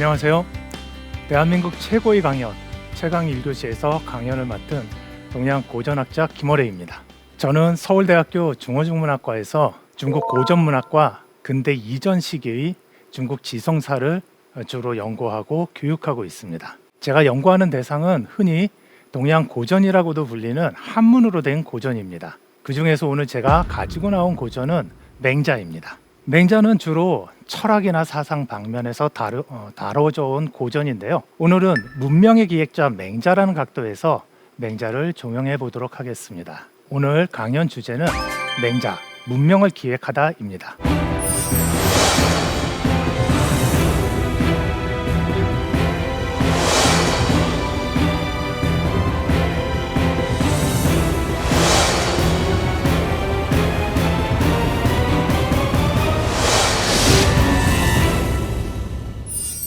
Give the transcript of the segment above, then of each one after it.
안녕하세요. 대한민국 최고의 강연 최강 1교시에서 강연을 맡은 동양 고전학자 김어래입니다. 저는 서울대학교 중어중문학과에서 중국 고전문학과 근대 이전 시기의 중국 지성사를 주로 연구하고 교육하고 있습니다. 제가 연구하는 대상은 흔히 동양 고전이라고도 불리는 한문으로 된 고전입니다. 그 중에서 오늘 제가 가지고 나온 고전은 맹자입니다. 맹자는 주로 철학이나 사상 방면에서 다뤄져 온 고전인데요. 오늘은 문명의 기획자 맹자라는 각도에서 맹자를 조명해 보도록 하겠습니다. 오늘 강연 주제는 맹자, 문명을 기획하다입니다.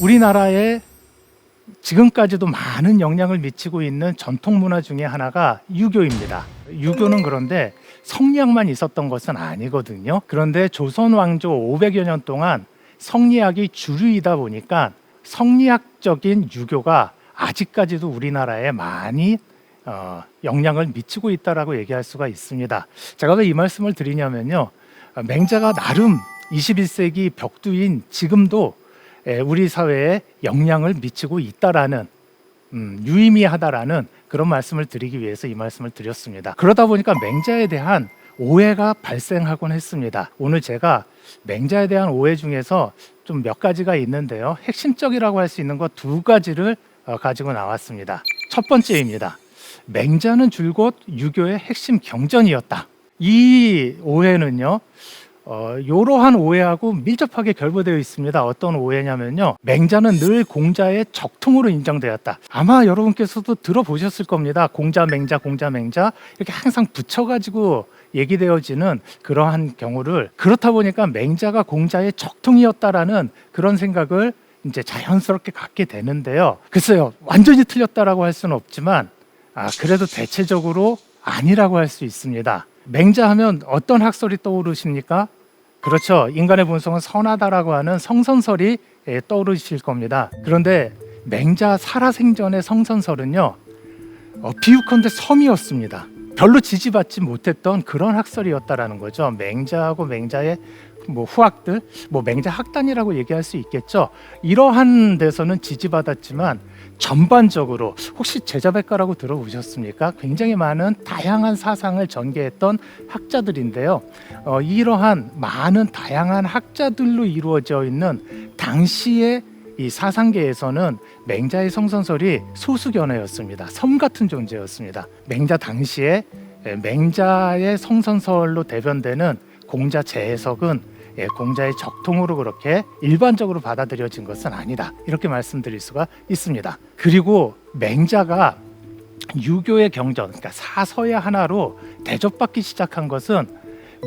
우리나라에 지금까지도 많은 영향을 미치고 있는 전통 문화 중에 하나가 유교입니다. 유교는 그런데 성리학만 있었던 것은 아니거든요. 그런데 조선 왕조 500여 년 동안 성리학이 주류이다 보니까 성리학적인 유교가 아직까지도 우리나라에 많이 영향을 미치고 있다라고 얘기할 수가 있습니다. 제가 왜 이 말씀을 드리냐면요. 맹자가 나름 21세기 벽두인 지금도 우리 사회에 영향을 미치고 있다라는 유의미하다라는 그런 말씀을 드리기 위해서 이 말씀을 드렸습니다. 그러다 보니까 맹자에 대한 오해가 발생하곤 했습니다. 오늘 제가 맹자에 대한 오해 중에서 좀 몇 가지가 있는데요. 핵심적이라고 할 수 있는 것 두 가지를 가지고 나왔습니다. 첫 번째입니다. 맹자는 줄곧 유교의 핵심 경전이었다. 이 오해는요. 이러한 오해하고 밀접하게 결부되어 있습니다. 어떤 오해냐면요. 맹자는 늘 공자의 적통으로 인정되었다. 아마 여러분께서도 들어보셨을 겁니다. 공자, 맹자, 공자, 맹자 이렇게 항상 붙여가지고 얘기되어지는 그러한 경우를 그렇다 보니까 맹자가 공자의 적통이었다라는 그런 생각을 이제 자연스럽게 갖게 되는데요. 글쎄요. 완전히 틀렸다라고 할 수는 없지만 그래도 대체적으로 아니라고 할 수 있습니다. 맹자 하면 어떤 학설이 떠오르십니까? 그렇죠. 인간의 본성은 선하다라고 하는 성선설이 떠오르실 겁니다. 그런데 맹자 살아생전의 성선설은요. 비유컨대 섬이었습니다. 별로 지지받지 못했던 그런 학설이었다라는 거죠. 맹자하고 맹자의 후학들, 맹자 학단이라고 얘기할 수 있겠죠. 이러한 데서는 지지받았지만 전반적으로 혹시 제자백가라고 들어보셨습니까? 굉장히 많은 다양한 사상을 전개했던 학자들인데요. 이러한 많은 다양한 학자들로 이루어져 있는 당시의 이 사상계에서는 맹자의 성선설이 소수견해였습니다. 섬 같은 존재였습니다. 맹자 당시에 맹자의 성선설로 대변되는 공자 재해석은 공자의 적통으로 그렇게 일반적으로 받아들여진 것은 아니다. 이렇게 말씀드릴 수가 있습니다. 그리고 맹자가 유교의 경전, 그러니까 사서의 하나로 대접받기 시작한 것은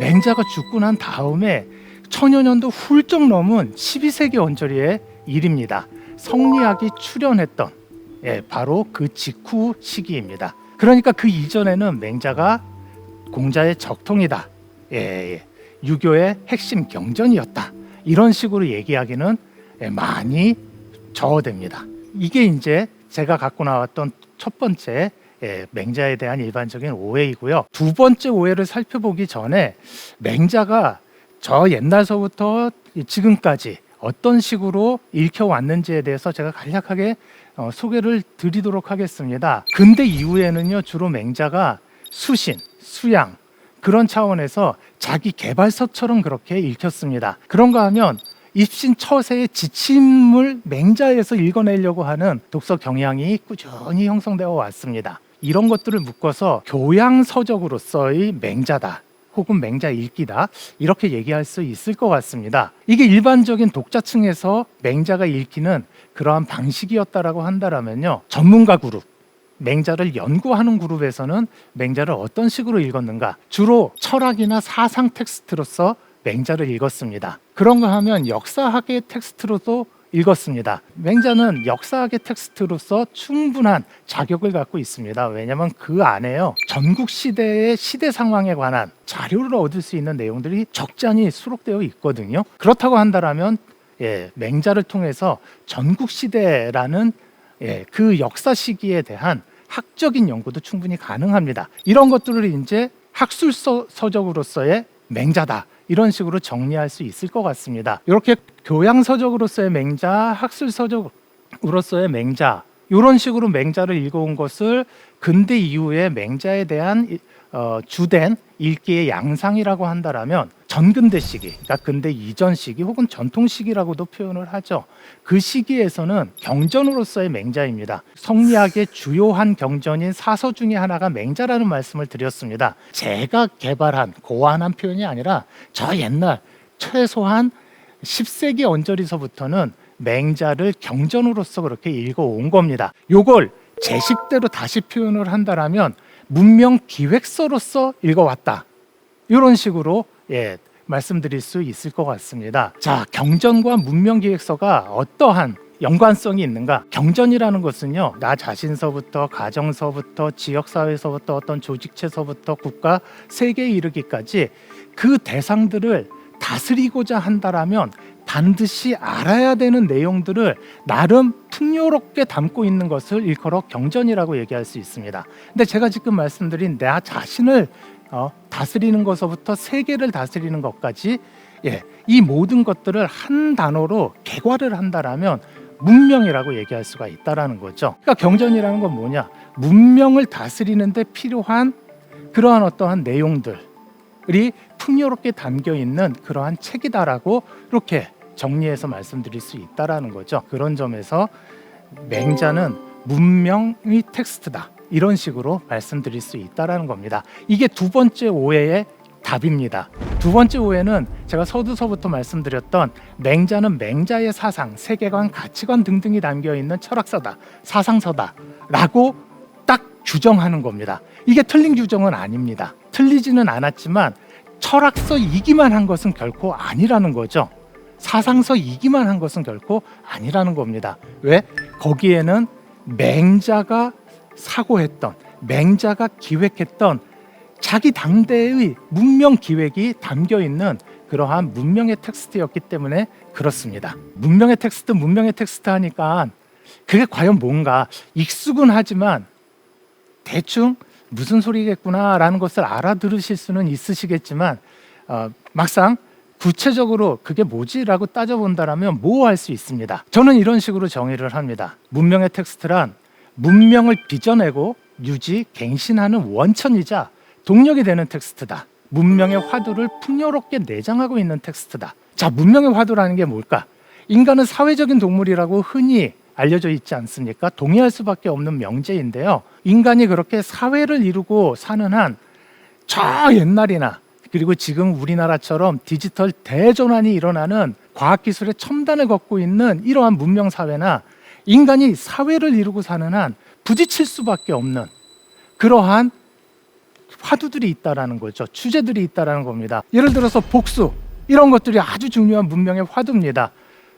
맹자가 죽고 난 다음에 천여 년도 훌쩍 넘은 12세기 언저리의 일입니다. 성리학이 출현했던 바로 그 직후 시기입니다. 그러니까 그 이전에는 맹자가 공자의 적통이다. 유교의 핵심 경전이었다. 이런 식으로 얘기하기는 많이 저어됩니다. 이게 이제 제가 갖고 나왔던 첫 번째 맹자에 대한 일반적인 오해이고요. 두 번째 오해를 살펴보기 전에 맹자가 저 옛날서부터 지금까지 어떤 식으로 읽혀왔는지에 대해서 제가 간략하게 소개를 드리도록 하겠습니다. 근대 이후에는요, 주로 맹자가 수신, 수양 그런 차원에서 자기 개발서처럼 그렇게 읽혔습니다. 그런가 하면 입신 처세의 지침을 맹자에서 읽어내려고 하는 독서 경향이 꾸준히 형성되어 왔습니다. 이런 것들을 묶어서 교양서적으로서의 맹자다. 혹은 맹자 읽기다 이렇게 얘기할 수 있을 것 같습니다. 이게 일반적인 독자층에서 맹자가 읽히는 그러한 방식이었다라고 한다면요, 전문가 그룹, 맹자를 연구하는 그룹에서는 맹자를 어떤 식으로 읽었는가? 주로 철학이나 사상 텍스트로서 맹자를 읽었습니다. 그런가 하면 역사학의 텍스트로도 읽었습니다. 맹자는 역사학의 텍스트로서 충분한 자격을 갖고 있습니다. 왜냐하면 그 안에요, 전국 시대의 시대 상황에 관한 자료를 얻을 수 있는 내용들이 적잖이 수록되어 있거든요. 그렇다고 한다면 맹자를 통해서 전국시대라는 그 역사 시기에 대한 학적인 연구도 충분히 가능합니다. 이런 것들을 이제 학술서적으로서의 맹자다, 이런 식으로 정리할 수 있을 것 같습니다. 이렇게 교양서적으로서의 맹자, 학술서적으로서의 맹자, 이런 식으로 맹자를 읽어온 것을 근대 이후에 맹자에 대한 주된 읽기의 양상이라고 한다라면 전근대 시기, 그러니까 근대 이전 시기 혹은 전통 시기라고도 표현을 하죠. 그 시기에서는 경전으로서의 맹자입니다. 성리학의 주요한 경전인 사서 중에 하나가 맹자라는 말씀을 드렸습니다. 제가 개발한 고안한 표현이 아니라 저 옛날 최소한 10세기 언저리서부터는 맹자를 경전으로서 그렇게 읽어온 겁니다. 요걸 제 식대로 다시 표현을 한다라면 문명 기획서로서 읽어왔다, 이런 식으로 말씀드릴 수 있을 것 같습니다. 자, 경전과 문명 기획서가 어떠한 연관성이 있는가? 경전이라는 것은요, 나 자신서부터 가정서부터 지역사회서부터 어떤 조직체서부터 국가 세계에 이르기까지 그 대상들을 다스리고자 한다라면 반드시 알아야 되는 내용들을 나름 풍요롭게 담고 있는 것을 일컬어 경전이라고 얘기할 수 있습니다. 근데 제가 지금 말씀드린 나 자신을 다스리는 것부터 세계를 다스리는 것까지, 이 모든 것들을 한 단어로 개괄을 한다라면 문명이라고 얘기할 수가 있다라는 거죠. 그러니까 경전이라는 건 뭐냐? 문명을 다스리는 데 필요한 그러한 어떠한 내용들이 풍요롭게 담겨 있는 그러한 책이다라고 이렇게 정리해서 말씀드릴 수 있다라는 거죠. 그런 점에서 맹자는 문명의 텍스트다, 이런 식으로 말씀드릴 수 있다라는 겁니다. 이게 두 번째 오해의 답입니다. 두 번째 오해는 제가 서두서부터 말씀드렸던 맹자는 맹자의 사상, 세계관, 가치관 등등이 담겨 있는 철학서다, 사상서다라고 딱 규정하는 겁니다. 이게 틀린 규정은 아닙니다. 틀리지는 않았지만 철학서이기만 한 것은 결코 아니라는 거죠. 사상서이기만 한 것은 결코 아니라는 겁니다. 왜? 거기에는 맹자가 사고했던, 맹자가 기획했던 자기 당대의 문명 기획이 담겨 있는 그러한 문명의 텍스트였기 때문에 그렇습니다. 문명의 텍스트 하니까 그게 과연 뭔가 익숙은 하지만 대충 무슨 소리겠구나라는 것을 알아들으실 수는 있으시겠지만 막상 구체적으로 그게 뭐지라고 따져본다라면 모호할 수 있습니다. 저는 이런 식으로 정의를 합니다. 문명의 텍스트란 문명을 빚어내고 유지, 갱신하는 원천이자 동력이 되는 텍스트다. 문명의 화두를 풍요롭게 내장하고 있는 텍스트다. 자, 문명의 화두라는 게 뭘까? 인간은 사회적인 동물이라고 흔히 알려져 있지 않습니까? 동의할 수밖에 없는 명제인데요. 인간이 그렇게 사회를 이루고 사는 한 저 옛날이나 그리고 지금 우리나라처럼 디지털 대전환이 일어나는 과학기술의 첨단을 걷고 있는 이러한 문명사회나 인간이 사회를 이루고 사는 한 부딪힐 수밖에 없는 그러한 화두들이 있다라는 거죠. 주제들이 있다라는 겁니다. 예를 들어서 복수, 이런 것들이 아주 중요한 문명의 화두입니다.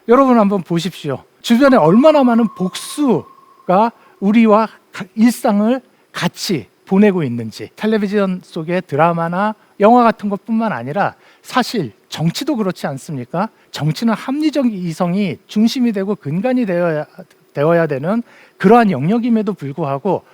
여러분 한번 보십시오. 주변에 얼마나 많은 복수가 우리와 일상을 같이 보내고 있는지. 텔레비전 속의 드라마나 영화 같은 것뿐만 아니라 사실 정치도 그렇지 않습니까? 정치는 합리적 이성이 중심이 되고 근간이 되어야 되는 그러한 영역임에도 불구하고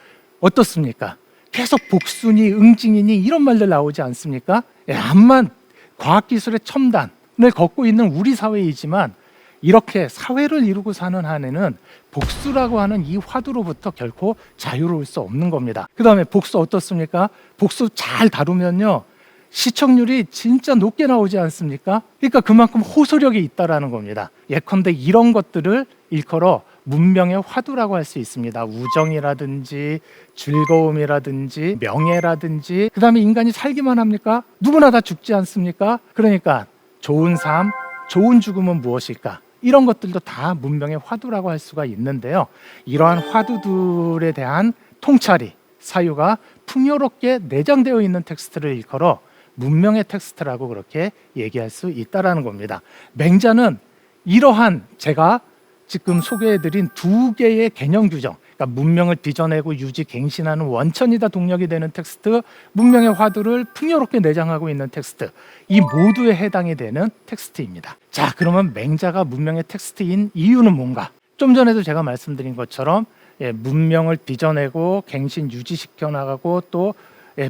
어떻습니까? 계속 복수니 응징이니 이런 말들 나오지 않습니까? 암만 과학기술의 첨단을 걷고 있는 우리 사회이지만 이렇게 사회를 이루고 사는 한에는 복수라고 하는 이 화두로부터 결코 자유로울 수 없는 겁니다. 그 다음에 복수 어떻습니까? 복수 잘 다루면요, 시청률이 진짜 높게 나오지 않습니까? 그러니까 그만큼 호소력이 있다라는 겁니다. 예컨대 이런 것들을 일컬어 문명의 화두라고 할 수 있습니다. 우정이라든지 즐거움이라든지 명예라든지, 그 다음에 인간이 살기만 합니까? 누구나 다 죽지 않습니까? 그러니까 좋은 삶, 좋은 죽음은 무엇일까? 이런 것들도 다 문명의 화두라고 할 수가 있는데요. 이러한 화두들에 대한 통찰이, 사유가 풍요롭게 내장되어 있는 텍스트를 일컬어 문명의 텍스트라고 그렇게 얘기할 수 있다라는 겁니다. 맹자는 이러한 제가 지금 소개해드린 두 개의 개념 규정, 그러니까 문명을 빚어내고 유지 갱신하는 원천이다 동력이 되는 텍스트, 문명의 화두를 풍요롭게 내장하고 있는 텍스트, 이 모두에 해당이 되는 텍스트입니다. 자, 그러면 맹자가 문명의 텍스트인 이유는 뭔가? 좀 전에도 제가 말씀드린 것처럼 문명을 빚어내고 갱신 유지시켜 나가고 또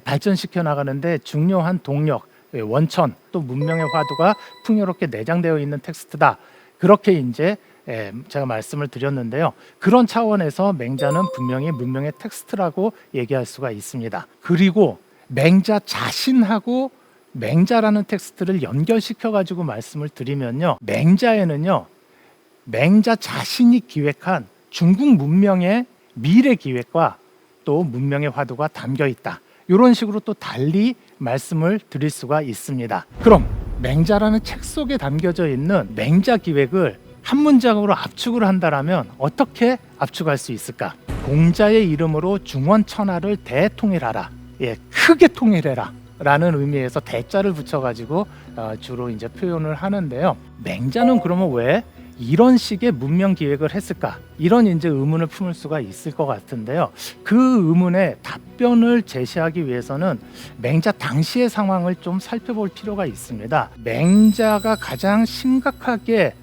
발전시켜 나가는데 중요한 동력, 원천, 또 문명의 화두가 풍요롭게 내장되어 있는 텍스트다. 그렇게 이제 제가 말씀을 드렸는데요. 그런 차원에서 맹자는 분명히 문명의 텍스트라고 얘기할 수가 있습니다. 그리고 맹자 자신하고 맹자라는 텍스트를 연결시켜 가지고 말씀을 드리면요. 맹자에는요. 맹자 자신이 기획한 중국 문명의 미래 기획과 또 문명의 화두가 담겨 있다. 이런 식으로 또 달리 말씀을 드릴 수가 있습니다. 그럼 맹자라는 책 속에 담겨져 있는 맹자 기획을 한 문장으로 압축을 한다라면 어떻게 압축할 수 있을까? 공자의 이름으로 중원천하를 대통일하라. 크게 통일해라. 라는 의미에서 대자를 붙여가지고 주로 이제 표현을 하는데요. 맹자는 그러면 왜 이런 식의 문명 기획을 했을까? 이런 이제 의문을 품을 수가 있을 것 같은데요. 그 의문에 답변을 제시하기 위해서는 맹자 당시의 상황을 좀 살펴볼 필요가 있습니다. 맹자가 가장 심각하게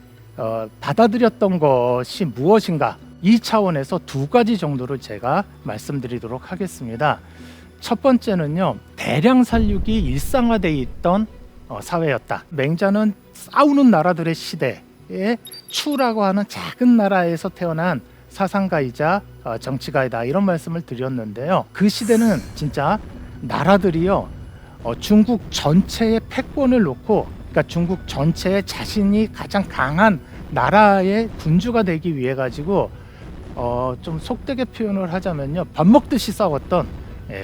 받아들였던 것이 무엇인가? 이 차원에서 두 가지 정도를 제가 말씀드리도록 하겠습니다. 첫 번째는요, 대량 살육이 일상화되어 있던 사회였다. 맹자는 싸우는 나라들의 시대에 추라고 하는 작은 나라에서 태어난 사상가이자 정치가이다, 이런 말씀을 드렸는데요. 그 시대는 진짜 나라들이요, 중국 전체의 패권을 놓고, 그러니까 중국 전체에 자신이 가장 강한 나라의 군주가 되기 위해 가지고 좀 속되게 표현을 하자면요, 밥 먹듯이 싸웠던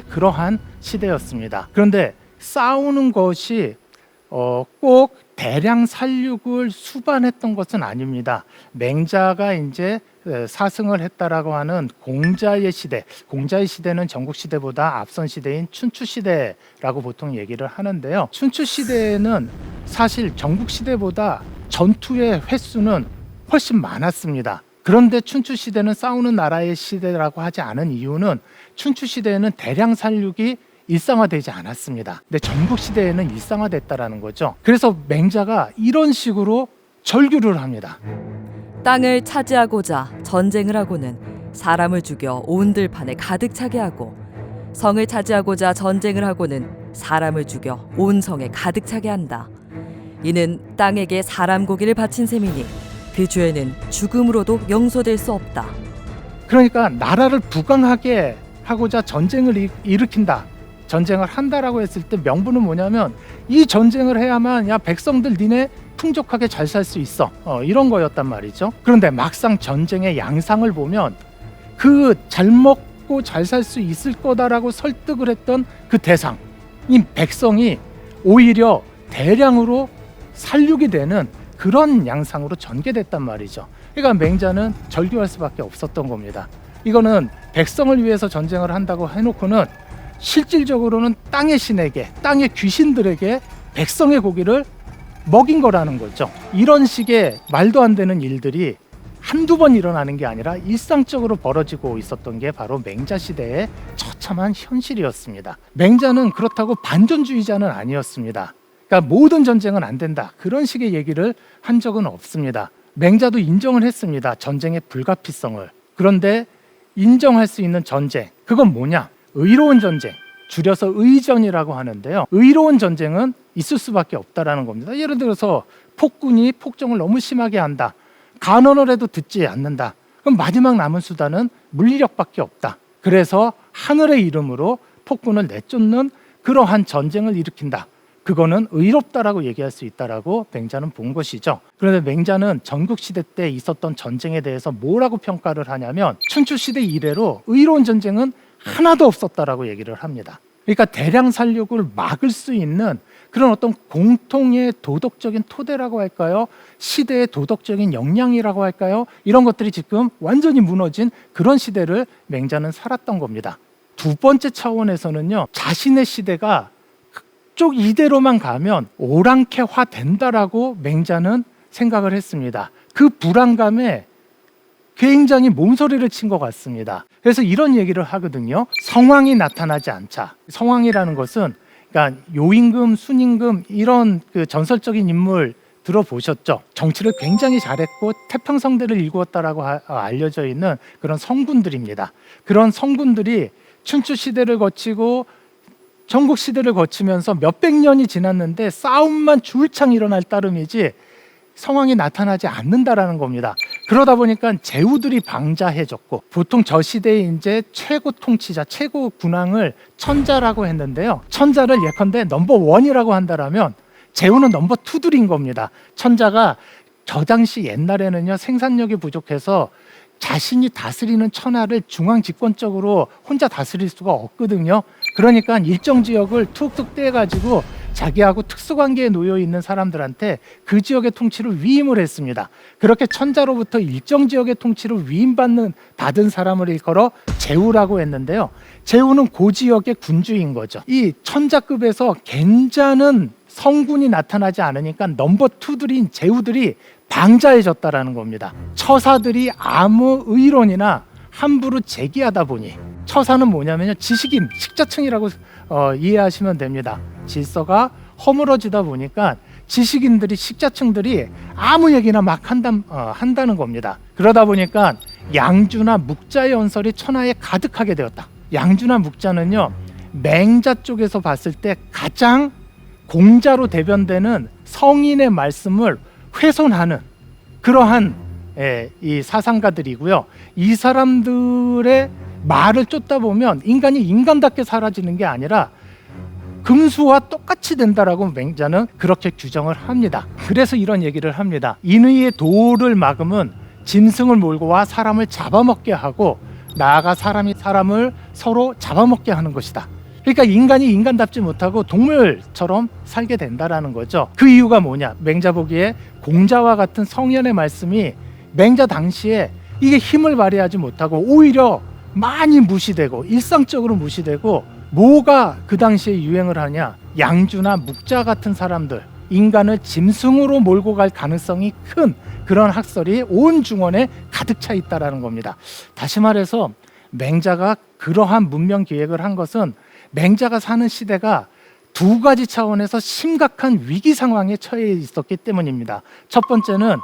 그러한 시대였습니다. 그런데 싸우는 것이 꼭 대량 살육을 수반했던 것은 아닙니다. 맹자가 이제 사승을 했다라고 하는 공자의 시대, 공자의 시대는 전국 시대보다 앞선 시대인 춘추 시대라고 보통 얘기를 하는데요. 춘추 시대에는 사실 전국 시대보다 전투의 횟수는 훨씬 많았습니다. 그런데 춘추 시대는 싸우는 나라의 시대라고 하지 않은 이유는 춘추 시대에는 대량 살육이 일상화되지 않았습니다. 근데 전국 시대에는 일상화됐다라는 거죠. 그래서 맹자가 이런 식으로 절규를 합니다. 땅을 차지하고자 전쟁을 하고는 사람을 죽여 온 들판에 가득 차게 하고, 성을 차지하고자 전쟁을 하고는 사람을 죽여 온 성에 가득 차게 한다. 이는 땅에게 사람 고기를 바친 셈이니 그 죄는 죽음으로도 용서될 수 없다. 그러니까 나라를 부강하게 하고자 전쟁을 일으킨다, 전쟁을 한다라고 했을 때 명분은 뭐냐면 이 전쟁을 해야만 야 백성들 니네 풍족하게 잘 살 수 있어, 이런 거였단 말이죠. 그런데 막상 전쟁의 양상을 보면 그 잘 먹고 잘 살 수 있을 거다라고 설득을 했던 그 대상, 이 백성이 오히려 대량으로 살육이 되는 그런 양상으로 전개됐단 말이죠. 그러니까 맹자는 절규할 수밖에 없었던 겁니다. 이거는 백성을 위해서 전쟁을 한다고 해놓고는 실질적으로는 땅의 신에게, 땅의 귀신들에게 백성의 고기를 먹인 거라는 거죠. 이런 식의 말도 안 되는 일들이 한두 번 일어나는 게 아니라 일상적으로 벌어지고 있었던 게 바로 맹자 시대의 처참한 현실이었습니다. 맹자는 그렇다고 반전주의자는 아니었습니다. 그러니까 모든 전쟁은 안 된다, 그런 식의 얘기를 한 적은 없습니다. 맹자도 인정을 했습니다, 전쟁의 불가피성을. 그런데 인정할 수 있는 전쟁, 그건 뭐냐? 의로운 전쟁, 줄여서 의전이라고 하는데요. 의로운 전쟁은 있을 수밖에 없다라는 겁니다. 예를 들어서 폭군이 폭정을 너무 심하게 한다, 간언을 해도 듣지 않는다. 그럼 마지막 남은 수단은 물리력밖에 없다. 그래서 하늘의 이름으로 폭군을 내쫓는 그러한 전쟁을 일으킨다. 그거는 의롭다라고 얘기할 수 있다라고 맹자는 본 것이죠. 그런데 맹자는 전국시대 때 있었던 전쟁에 대해서 뭐라고 평가를 하냐면 춘추시대 이래로 의로운 전쟁은 하나도 없었다라고 얘기를 합니다. 그러니까 대량 살육을 막을 수 있는 그런 어떤 공통의 도덕적인 토대라고 할까요? 시대의 도덕적인 역량이라고 할까요? 이런 것들이 지금 완전히 무너진 그런 시대를 맹자는 살았던 겁니다. 두 번째 차원에서는요, 자신의 시대가 쪽 이대로만 가면 오랑캐화 된다라고 맹자는 생각을 했습니다. 그 불안감에 굉장히 몸소리를 친 것 같습니다. 그래서 이런 얘기를 하거든요. 성왕이 나타나지 않자. 성왕이라는 것은 그러니까 요임금, 순임금 이런 그 전설적인 인물 들어보셨죠? 정치를 굉장히 잘했고 태평성대를 일구었다라고 알려져 있는 그런 성군들입니다. 그런 성군들이 춘추 시대를 거치고 전국 시대를 거치면서 몇백 년이 지났는데 싸움만 줄창 일어날 따름이지 성왕이 나타나지 않는다라는 겁니다. 그러다 보니까 제후들이 방자해졌고 보통 저 시대의 이제 최고 통치자, 최고 군왕을 천자라고 했는데요. 천자를 예컨대 넘버 원이라고 한다라면 제후는 넘버 투들인 겁니다. 천자가 저 당시 옛날에는요 생산력이 부족해서 자신이 다스리는 천하를 중앙 집권적으로 혼자 다스릴 수가 없거든요. 그러니까 일정 지역을 툭툭 떼가지고 자기하고 특수관계에 놓여 있는 사람들한테 그 지역의 통치를 위임을 했습니다. 그렇게 천자로부터 일정 지역의 통치를 받은 사람을 일컬어 제후라고 했는데요. 제후는 그 지역의 군주인 거죠. 이 천자급에서 괜찮은 성군이 나타나지 않으니까 넘버 투들인 제후들이 방자해졌다라는 겁니다. 처사들이 아무 의론이나 함부로 제기하다 보니 처사는 뭐냐면요 지식인, 식자층이라고 이해하시면 됩니다. 질서가 허물어지다 보니까 지식인들이, 식자층들이 아무 얘기나 막 한다는 겁니다. 그러다 보니까 양주나 묵자의 연설이 천하에 가득하게 되었다. 양주나 묵자는요 맹자 쪽에서 봤을 때 가장 공자로 대변되는 성인의 말씀을 훼손하는 그러한 이 사상가들이고요. 이 사람들의 말을 쫓다 보면 인간이 인간답게 사라지는 게 아니라 금수와 똑같이 된다라고 맹자는 그렇게 규정을 합니다. 그래서 이런 얘기를 합니다. 인의의 도를 막으면 짐승을 몰고 와 사람을 잡아먹게 하고 나아가 사람이 사람을 서로 잡아먹게 하는 것이다. 그러니까 인간이 인간답지 못하고 동물처럼 살게 된다라는 거죠. 그 이유가 뭐냐? 맹자 보기에 공자와 같은 성현의 말씀이 맹자 당시에 이게 힘을 발휘하지 못하고 오히려 많이 무시되고 일상적으로 무시되고 뭐가 그 당시에 유행을 하냐? 양주나 묵자 같은 사람들, 인간을 짐승으로 몰고 갈 가능성이 큰 그런 학설이 온 중원에 가득 차 있다라는 겁니다. 다시 말해서 맹자가 그러한 문명 기획을 한 것은 맹자가 사는 시대가 두 가지 차원에서 심각한 위기 상황에 처해 있었기 때문입니다. 첫 번째는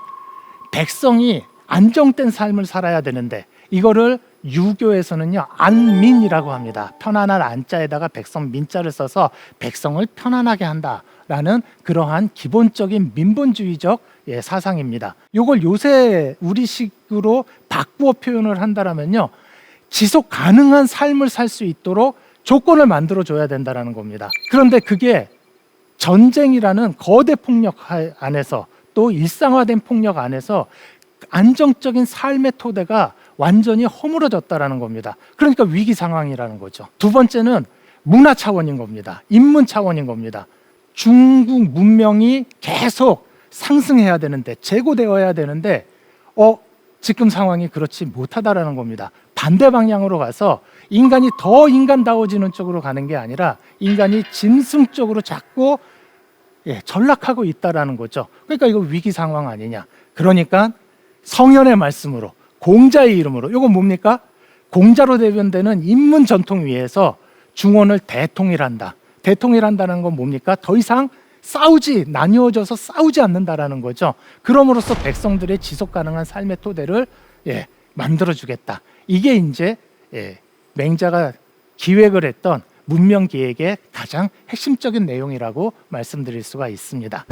백성이 안정된 삶을 살아야 되는데 이거를 유교에서는요 안민이라고 합니다. 편안한 안자에다가 백성 민자를 써서 백성을 편안하게 한다라는 그러한 기본적인 민본주의적 사상입니다. 이걸 요새 우리식으로 바꾸어 표현을 한다면요 지속 가능한 삶을 살 수 있도록 조건을 만들어 줘야 된다는 겁니다. 그런데 그게 전쟁이라는 거대 폭력 안에서 또 일상화된 폭력 안에서 안정적인 삶의 토대가 완전히 허물어졌다는 겁니다. 그러니까 위기 상황이라는 거죠. 두 번째는 문화 차원인 겁니다. 인문 차원인 겁니다. 중국 문명이 계속 상승해야 되는데 제고되어야 되는데 지금 상황이 그렇지 못하다라는 겁니다. 반대 방향으로 가서 인간이 더 인간다워지는 쪽으로 가는 게 아니라 인간이 짐승 쪽으로 자꾸 전락하고 있다라는 거죠. 그러니까 이거 위기 상황 아니냐. 그러니까 성현의 말씀으로 공자의 이름으로 이건 뭡니까? 공자로 대변되는 인문 전통 위에서 중원을 대통일한다. 대통일한다는 건 뭡니까? 더 이상 나뉘어져서 싸우지 않는다라는 거죠. 그럼으로써 백성들의 지속 가능한 삶의 토대를 만들어주겠다. 이게 이제 맹자가 기획을 했던 문명 기획의 가장 핵심적인 내용이라고 말씀드릴 수가 있습니다.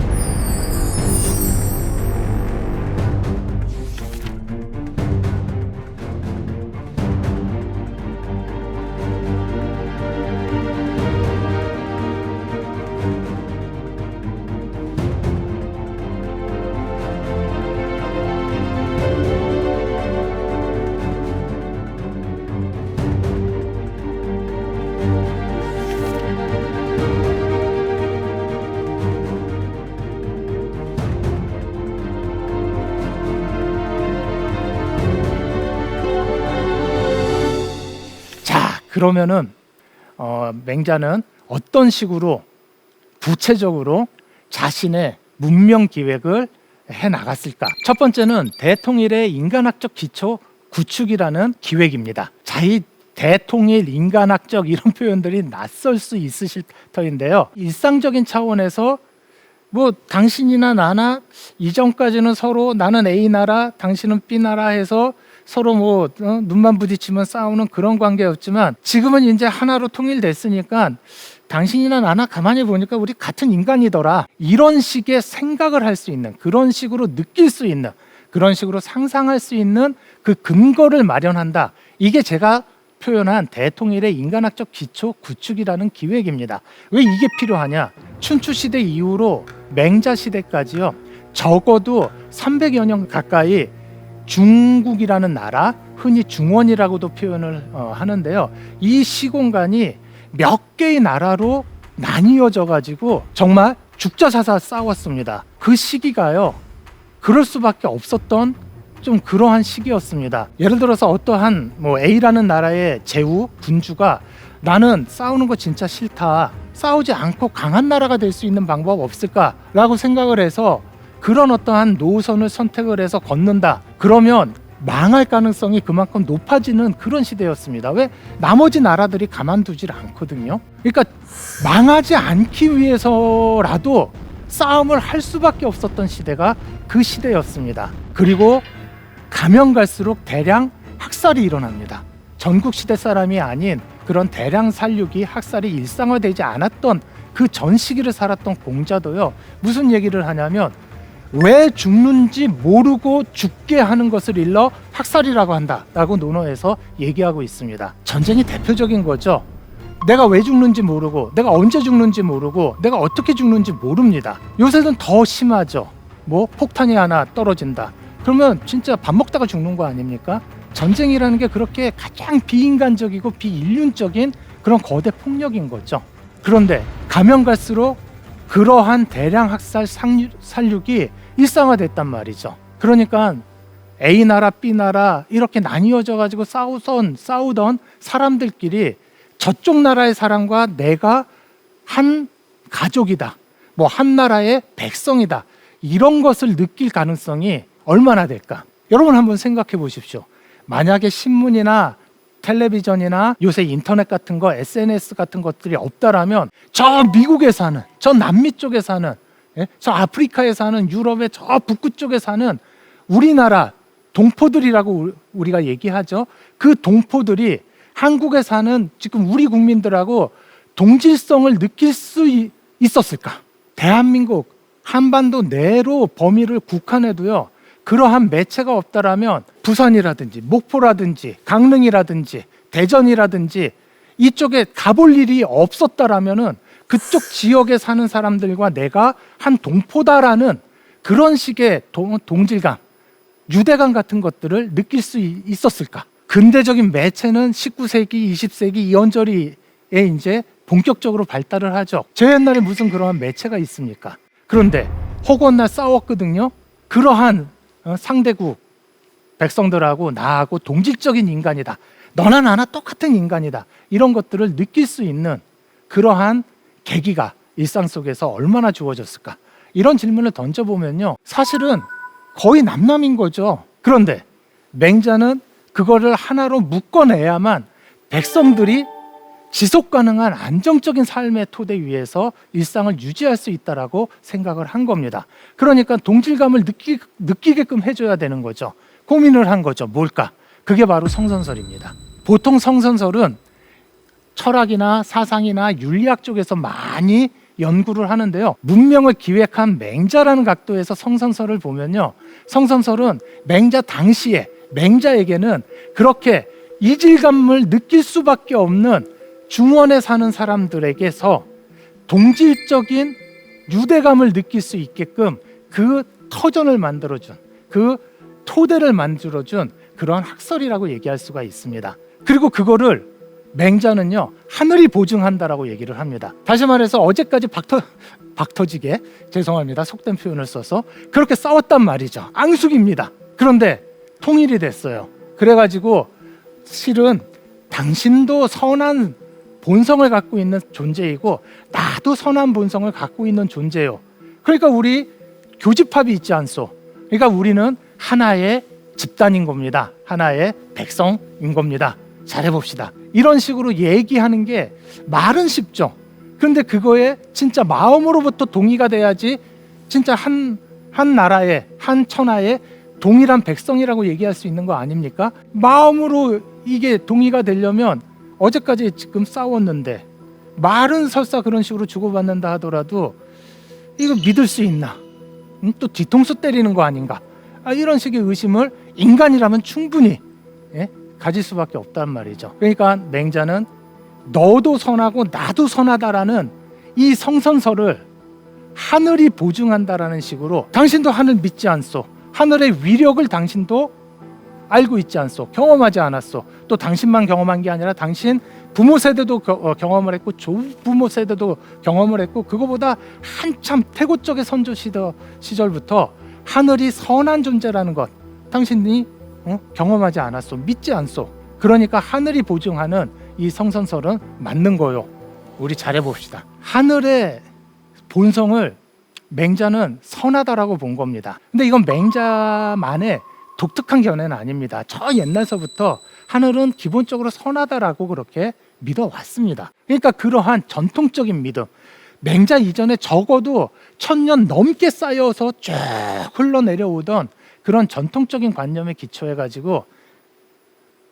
그러면은 맹자는 어떤 식으로 구체적으로 자신의 문명 기획을 해 나갔을까? 첫 번째는 대통일의 인간학적 기초 구축이라는 기획입니다. 자, 이 대통일, 인간학적 이런 표현들이 낯설 수 있으실 터인데요. 일상적인 차원에서 뭐 당신이나 나나 이전까지는 서로 나는 A 나라, 당신은 B 나라 해서 서로 뭐 눈만 부딪히면 싸우는 그런 관계였지만 지금은 이제 하나로 통일됐으니까 당신이나 나나 가만히 보니까 우리 같은 인간이더라. 이런 식의 생각을 할 수 있는, 그런 식으로 느낄 수 있는, 그런 식으로 상상할 수 있는 그 근거를 마련한다. 이게 제가 표현한 대통일의 인간학적 기초 구축이라는 기획입니다. 왜 이게 필요하냐? 춘추 시대 이후로 맹자 시대까지요. 적어도 300여 년 가까이 중국이라는 나라, 흔히 중원이라고도 표현을 하는데요. 이 시공간이 몇 개의 나라로 나뉘어져 가지고 정말 죽자사자 싸웠습니다. 그 시기가요. 그럴 수밖에 없었던 좀 그러한 시기였습니다. 예를 들어서 어떠한 뭐 A라는 나라의 제후 군주가 나는 싸우는 거 진짜 싫다. 싸우지 않고 강한 나라가 될 수 있는 방법 없을까라고 생각을 해서 그런 어떠한 노선을 선택을 해서 걷는다. 그러면 망할 가능성이 그만큼 높아지는 그런 시대였습니다. 왜? 나머지 나라들이 가만두질 않거든요. 그러니까 망하지 않기 위해서라도 싸움을 할 수밖에 없었던 시대가 그 시대였습니다. 그리고 가면 갈수록 대량 학살이 일어납니다. 전국 시대 사람이 아닌 그런 대량 살육이 학살이 일상화되지 않았던 그 전 시기를 살았던 공자도요. 무슨 얘기를 하냐면 왜 죽는지 모르고 죽게 하는 것을 일러 학살이라고 한다라고 논어에서 얘기하고 있습니다. 전쟁이 대표적인 거죠. 내가 왜 죽는지 모르고 내가 언제 죽는지 모르고 내가 어떻게 죽는지 모릅니다. 요새는 더 심하죠. 뭐 폭탄이 하나 떨어진다. 그러면 진짜 밥 먹다가 죽는 거 아닙니까? 전쟁이라는 게 그렇게 가장 비인간적이고 비인륜적인 그런 거대 폭력인 거죠. 그런데 가면 갈수록 그러한 대량 학살 살육이 일상화됐단 말이죠. 그러니까 A 나라, B 나라 이렇게 나뉘어져 가지고 싸우던 사람들끼리 저쪽 나라의 사람과 내가 한 가족이다. 뭐 한 나라의 백성이다. 이런 것을 느낄 가능성이 얼마나 될까? 여러분 한번 생각해 보십시오. 만약에 신문이나 텔레비전이나 요새 인터넷 같은 거, SNS 같은 것들이 없다라면 저 미국에 사는, 저 남미 쪽에 사는, 저 아프리카에 사는, 유럽의 저 북구 쪽에 사는 우리나라 동포들이라고 우리가 얘기하죠. 그 동포들이 한국에 사는 지금 우리 국민들하고 동질성을 느낄 수 있었을까? 대한민국 한반도 내로 범위를 국한해도요. 그러한 매체가 없다라면 부산이라든지 목포라든지 강릉이라든지 대전이라든지 이쪽에 가볼 일이 없었다라면은 그쪽 지역에 사는 사람들과 내가 한 동포다라는 그런 식의 동질감, 유대감 같은 것들을 느낄 수 있었을까? 근대적인 매체는 19세기, 20세기 이언저리에 이제 본격적으로 발달을 하죠. 제 옛날에 무슨 그러한 매체가 있습니까? 그런데 허구한 싸웠거든요. 그러한 상대국 백성들하고 나하고 동질적인 인간이다. 너나 나나 똑같은 인간이다. 이런 것들을 느낄 수 있는 그러한 계기가 일상 속에서 얼마나 주어졌을까? 이런 질문을 던져보면요. 사실은 거의 남남인 거죠. 그런데 맹자는 그거를 하나로 묶어내야만 백성들이 지속 가능한 안정적인 삶의 토대 위에서 일상을 유지할 수 있다라고 생각을 한 겁니다. 그러니까 동질감을 느끼게끔 해줘야 되는 거죠. 고민을 한 거죠. 뭘까? 그게 바로 성선설입니다. 보통 성선설은 철학이나 사상이나 윤리학 쪽에서 많이 연구를 하는데요. 문명을 기획한 맹자라는 각도에서 성선설을 보면요. 성선설은 맹자 당시에 맹자에게는 그렇게 이질감을 느낄 수밖에 없는 중원에 사는 사람들에게서 동질적인 유대감을 느낄 수 있게끔 그 터전을 만들어준, 그 토대를 만들어준 그런 학설이라고 얘기할 수가 있습니다. 그리고 그거를 맹자는요, 하늘이 보증한다라고 얘기를 합니다. 다시 말해서 어제까지 박터지게, 죄송합니다, 속된 표현을 써서 그렇게 싸웠단 말이죠. 앙숙입니다. 그런데 통일이 됐어요. 그래가지고 실은 당신도 선한 본성을 갖고 있는 존재이고 나도 선한 본성을 갖고 있는 존재요. 그러니까 우리 교집합이 있지 않소. 그러니까 우리는 하나의 집단인 겁니다. 하나의 백성인 겁니다. 잘해봅시다. 이런 식으로 얘기하는 게 말은 쉽죠. 그런데 그거에 진짜 마음으로부터 동의가 돼야지 진짜 한 나라의 한 천하의 동일한 백성이라고 얘기할 수 있는 거 아닙니까? 마음으로 이게 동의가 되려면 어제까지 지금 싸웠는데 말은 설사 그런 식으로 주고받는다 하더라도 이거 믿을 수 있나? 또 뒤통수 때리는 거 아닌가? 이런 식의 의심을 인간이라면 충분히 가질 수밖에 없단 말이죠. 그러니까 맹자는 너도 선하고 나도 선하다라는 이 성선설을 하늘이 보증한다라는 식으로 당신도 하늘 믿지 않소. 하늘의 위력을 당신도 알고 있지 않소. 경험하지 않았소. 또 당신만 경험한 게 아니라 당신 부모 세대도 경험을 했고 조부모 세대도 경험을 했고 그거보다 한참 태고 쪽의 선조 시절부터 하늘이 선한 존재라는 것 당신이 경험하지 않았소. 믿지 않소. 그러니까 하늘이 보증하는 이 성선설은 맞는 거요. 우리 잘해봅시다. 하늘의 본성을 맹자는 선하다라고 본 겁니다. 근데 이건 맹자만의 독특한 견해는 아닙니다. 저 옛날서부터 하늘은 기본적으로 선하다라고 그렇게 믿어왔습니다. 그러니까 그러한 전통적인 믿음, 맹자 이전에 적어도 1000년 넘게 쌓여서 쭉 흘러내려오던 그런 전통적인 관념에 기초해가지고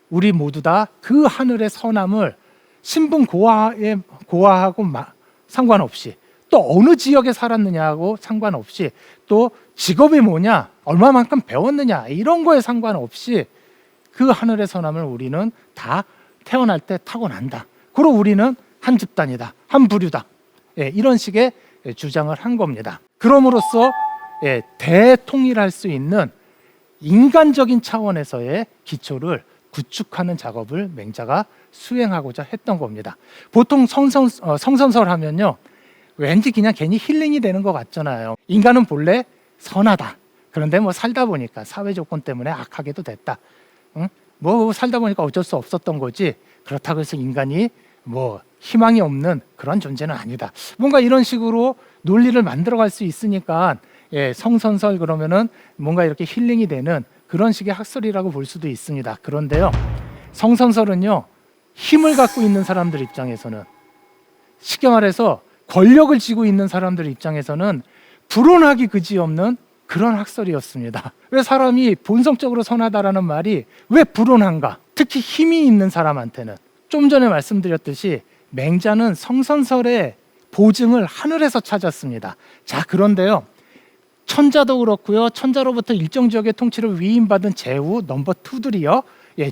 우리 모두 다 그 하늘의 선함을 신분 고하하고 상관없이 또 어느 지역에 살았느냐하고 상관없이 또 직업이 뭐냐 얼마만큼 배웠느냐 이런 거에 상관없이 그 하늘의 선함을 우리는 다 태어날 때 타고난다. 그리고 우리는 한 집단이다. 한 부류다. 이런 식의 주장을 한 겁니다. 그럼으로써 대통일할 수 있는 인간적인 차원에서의 기초를 구축하는 작업을 맹자가 수행하고자 했던 겁니다. 보통 성선설 하면요 왠지 그냥 괜히 힐링이 되는 것 같잖아요. 인간은 본래 선하다. 그런데 뭐 살다 보니까 사회 조건 때문에 악하게도 됐다. 뭐 살다 보니까 어쩔 수 없었던 거지. 그렇다고 해서 인간이 뭐 희망이 없는 그런 존재는 아니다. 뭔가 이런 식으로 논리를 만들어갈 수 있으니까 성선설 그러면은 뭔가 이렇게 힐링이 되는 그런 식의 학설이라고 볼 수도 있습니다. 그런데요, 성선설은요 힘을 갖고 있는 사람들 입장에서는 쉽게 말해서 권력을 쥐고 있는 사람들 입장에서는 불온하기 그지없는 그런 학설이었습니다. 왜 사람이 본성적으로 선하다라는 말이 왜 불온한가? 특히 힘이 있는 사람한테는 좀 전에 말씀드렸듯이 맹자는 성선설의 보증을 하늘에서 찾았습니다. 자, 그런데요. 천자도 그렇고요. 천자로부터 일정 지역의 통치를 위임받은 제후 넘버 2들이요.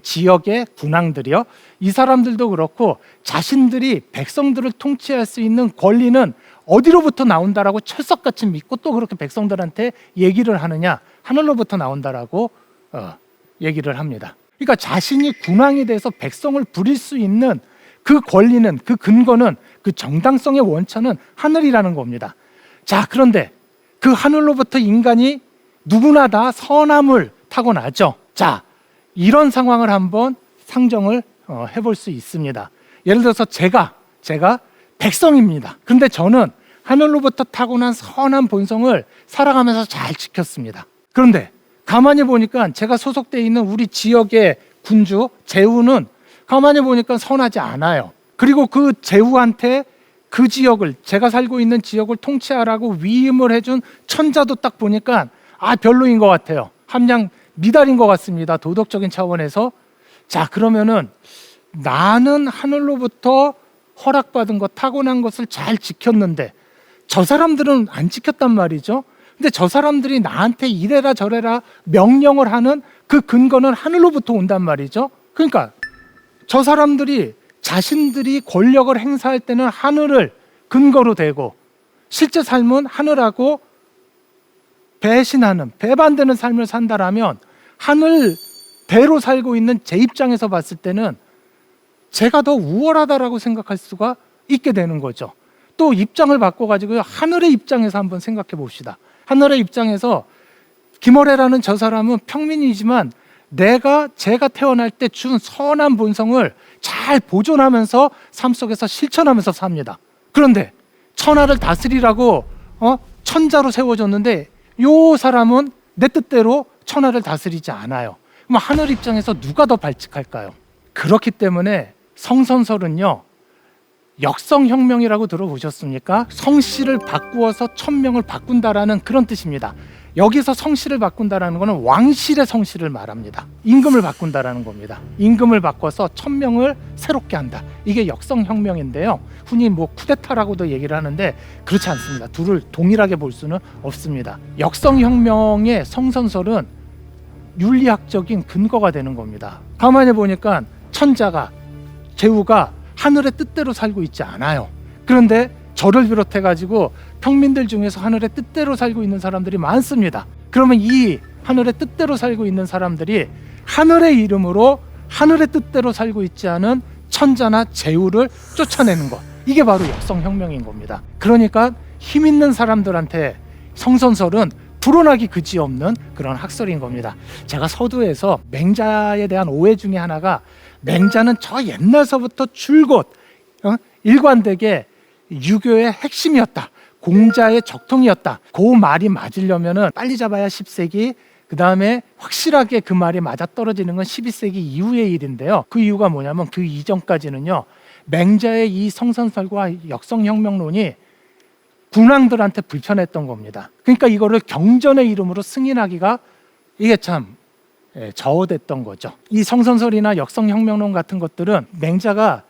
지역의 군왕들이요. 이 사람들도 그렇고 자신들이 백성들을 통치할 수 있는 권리는 어디로부터 나온다라고 철석같이 믿고 또 그렇게 백성들한테 얘기를 하느냐? 하늘로부터 나온다라고 얘기를 합니다. 그러니까 자신이 군왕이 돼서 백성을 부릴 수 있는 그 권리는, 그 근거는, 그 정당성의 원천은 하늘이라는 겁니다. 자, 그런데 그 하늘로부터 인간이 누구나 다 선함을 타고나죠. 자, 이런 상황을 한번 상정을 해볼 수 있습니다. 예를 들어서 제가 백성입니다. 근데 저는 하늘로부터 타고난 선한 본성을 살아가면서 잘 지켰습니다. 그런데 가만히 보니까 제가 소속되어 있는 우리 지역의 군주 제후는 가만히 보니까 선하지 않아요. 그리고 그 제후한테 그 지역을, 제가 살고 있는 지역을 통치하라고 위임을 해준 천자도 딱 보니까 별로인 것 같아요. 함량 미달인 것 같습니다. 도덕적인 차원에서. 자, 그러면은 나는 하늘로부터 허락받은 것, 타고난 것을 잘 지켰는데 저 사람들은 안 지켰단 말이죠. 근데 저 사람들이 나한테 이래라 저래라 명령을 하는 그 근거는 하늘로부터 온단 말이죠. 그러니까 저 사람들이 자신들이 권력을 행사할 때는 하늘을 근거로 대고 실제 삶은 하늘하고 배신하는, 배반되는 삶을 산다라면 하늘 배로 살고 있는 제 입장에서 봤을 때는 제가 더 우월하다라고 생각할 수가 있게 되는 거죠. 또 입장을 바꿔가지고 하늘의 입장에서 한번 생각해 봅시다. 하늘의 입장에서 김어래라는 저 사람은 평민이지만 제가 태어날 때 준 선한 본성을 잘 보존하면서 삶 속에서 실천하면서 삽니다. 그런데 천하를 다스리라고 천자로 세워졌는데 요 사람은 내 뜻대로 천하를 다스리지 않아요. 그럼 하늘 입장에서 누가 더 발칙할까요? 그렇기 때문에 성선설은요, 역성혁명이라고 들어보셨습니까? 성씨를 바꾸어서 천명을 바꾼다라는 그런 뜻입니다. 여기서 성씨를 바꾼다라는 것은 왕실의 성씨를 말합니다. 임금을 바꾼다라는 겁니다. 임금을 바꿔서 천명을 새롭게 한다. 이게 역성혁명인데요. 흔히 뭐 쿠데타라고도 얘기를 하는데 그렇지 않습니다. 둘을 동일하게 볼 수는 없습니다. 역성혁명의 성선설은 윤리학적인 근거가 되는 겁니다. 가만히 보니까 천자가, 제후가 하늘의 뜻대로 살고 있지 않아요. 그런데 저를 비롯해 가지고 평민들 중에서 하늘의 뜻대로 살고 있는 사람들이 많습니다. 그러면 이 하늘의 뜻대로 살고 있는 사람들이 하늘의 이름으로 하늘의 뜻대로 살고 있지 않은 천자나 제후를 쫓아내는 것, 이게 바로 역성혁명인 겁니다. 그러니까 힘 있는 사람들한테 성선설은 불어나기 그지없는 그런 학설인 겁니다. 제가 서두에서 맹자에 대한 오해 중에 하나가, 맹자는 저 옛날서부터 줄곧 일관되게 유교의 핵심이었다, 공자의 적통이었다, 그 말이 맞으려면은 빨리 잡아야 10세기, 그 다음에 확실하게 그 말이 맞아떨어지는 건 12세기 이후의 일인데요. 그 이유가 뭐냐면 그 이전까지는요, 맹자의 이 성선설과 역성혁명론이 군왕들한테 불편했던 겁니다. 그러니까 이거를 경전의 이름으로 승인하기가 이게 참 저어됐던 거죠. 이 성선설이나 역성혁명론 같은 것들은 맹자가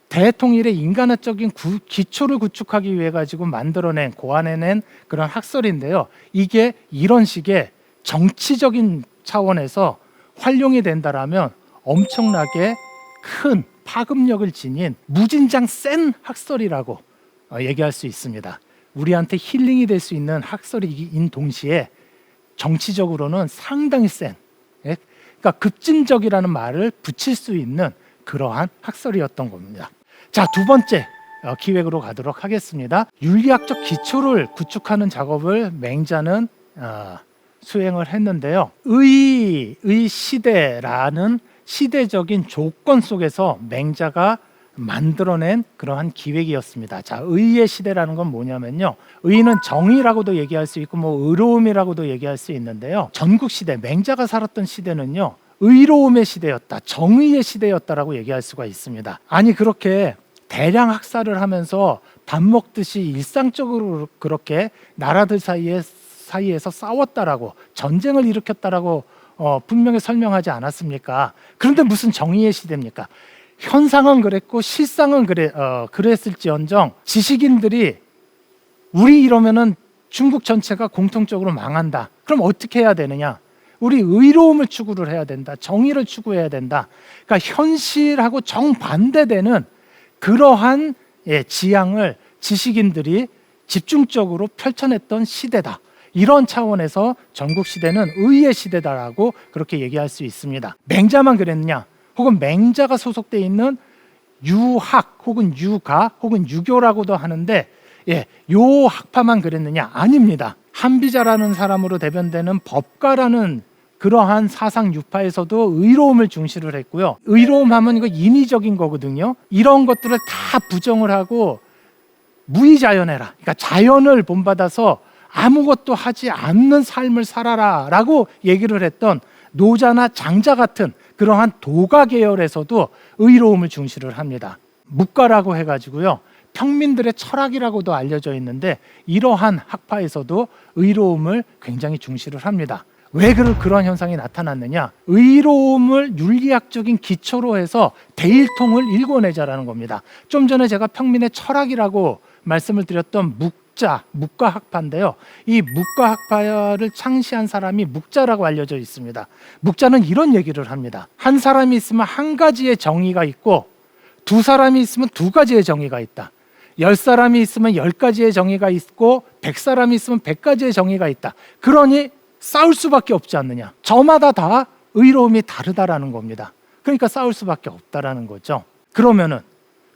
대통일의 인간화적인 기초를 구축하기 위해 가지고 만들어낸, 고안해낸 그런 학설인데요. 이게 이런 식의 정치적인 차원에서 활용이 된다라면 엄청나게 큰 파급력을 지닌 무진장 센 학설이라고 얘기할 수 있습니다. 우리한테 힐링이 될 수 있는 학설인 동시에 정치적으로는 상당히 센, 그러니까 급진적이라는 말을 붙일 수 있는 그러한 학설이었던 겁니다. 자, 두 번째 기획으로 가도록 하겠습니다. 윤리학적 기초를 구축하는 작업을 맹자는 수행을 했는데요. 의 시대라는 시대적인 조건 속에서 맹자가 만들어낸 그러한 기획이었습니다. 자, 의의 시대라는 건 뭐냐면요, 의는 정의라고도 얘기할 수 있고 뭐 의로움이라고도 얘기할 수 있는데요. 전국 시대, 맹자가 살았던 시대는요, 의로움의 시대였다, 정의의 시대였다라고 얘기할 수가 있습니다. 아니, 그렇게 대량 학살을 하면서 밥 먹듯이 일상적으로 그렇게 나라들 사이에서 싸웠다라고, 전쟁을 일으켰다라고 분명히 설명하지 않았습니까? 그런데 무슨 정의의 시대입니까? 현상은 그랬고 실상은 그랬을지언정 지식인들이 우리 이러면은 중국 전체가 공통적으로 망한다. 그럼 어떻게 해야 되느냐? 우리 의로움을 추구를 해야 된다. 정의를 추구해야 된다. 그러니까 현실하고 정반대되는 그러한 지향을 지식인들이 집중적으로 펼쳐냈던 시대다. 이런 차원에서 전국 시대는 의의 시대다라고 그렇게 얘기할 수 있습니다. 맹자만 그랬느냐? 혹은 맹자가 소속되어 있는 유학 혹은 유가 혹은 유교라고도 하는데, 요 학파만 그랬느냐? 아닙니다. 한비자라는 사람으로 대변되는 법가라는 그러한 사상 유파에서도 의로움을 중시를 했고요. 의로움 하면 이거 인위적인 거거든요. 이런 것들을 다 부정을 하고 무의자연해라, 그러니까 자연을 본받아서 아무것도 하지 않는 삶을 살아라 라고 얘기를 했던 노자나 장자 같은 그러한 도가 계열에서도 의로움을 중시를 합니다. 묵가라고 해가지고요, 평민들의 철학이라고도 알려져 있는데 이러한 학파에서도 의로움을 굉장히 중시를 합니다. 왜 그런 현상이 나타났느냐? 의로움을 윤리학적인 기초로 해서 대일통을 일궈내자라는 겁니다. 좀 전에 제가 평민의 철학이라고 말씀을 드렸던 묵가 학파인데요. 이 묵가 학파를 창시한 사람이 묵자라고 알려져 있습니다. 묵자는 이런 얘기를 합니다. 한 사람이 있으면 한 가지의 정의가 있고, 두 사람이 있으면 두 가지의 정의가 있다. 10사람이 있으면 10가지의 정의가 있고, 100사람이 있으면 100가지의 정의가 있다. 그러니 싸울 수밖에 없지 않느냐. 저마다 다 의로움이 다르다라는 겁니다. 그러니까 싸울 수밖에 없다라는 거죠. 그러면은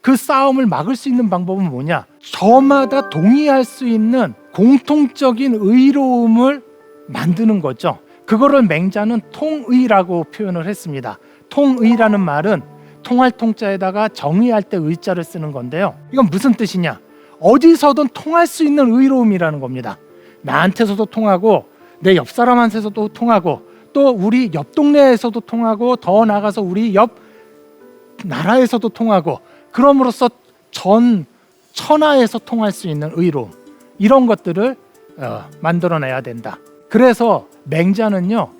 그 싸움을 막을 수 있는 방법은 뭐냐? 저마다 동의할 수 있는 공통적인 의로움을 만드는 거죠. 그거를 맹자는 통의라고 표현을 했습니다. 통의라는 말은 통할 통자에다가 정의할 때 의자를 쓰는 건데요. 이건 무슨 뜻이냐? 어디서든 통할 수 있는 의로움이라는 겁니다. 나한테서도 통하고 내 옆 사람한테서도 통하고 또 또 우리 옆 동네에서도 통하고 더 나아가서 우리 옆 나라에서도 통하고 그럼으로써 전 천하에서 통할 수 있는 의로움 이런 것들을 만들어내야 된다. 그래서 맹자는요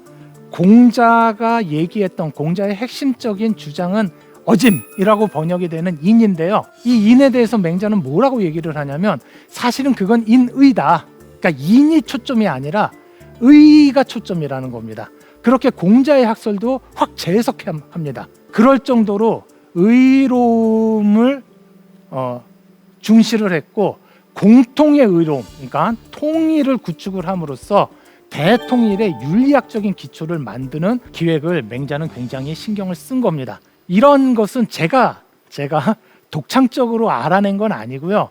공자가 얘기했던 공자의 핵심적인 주장은 어짐이라고 번역이 되는 인인데요. 이 인에 대해서 맹자는 뭐라고 얘기를 하냐면 사실은 그건 인의다. 그러니까 인이 초점이 아니라 의가 초점이라는 겁니다. 그렇게 공자의 학설도 확 재해석합니다. 그럴 정도로 의로움을 중시를 했고 공통의 의로움, 그러니까 통일을 구축을 함으로써 대통일의 윤리학적인 기초를 만드는 기획을 맹자는 굉장히 신경을 쓴 겁니다. 이런 것은 제가 독창적으로 알아낸 건 아니고요.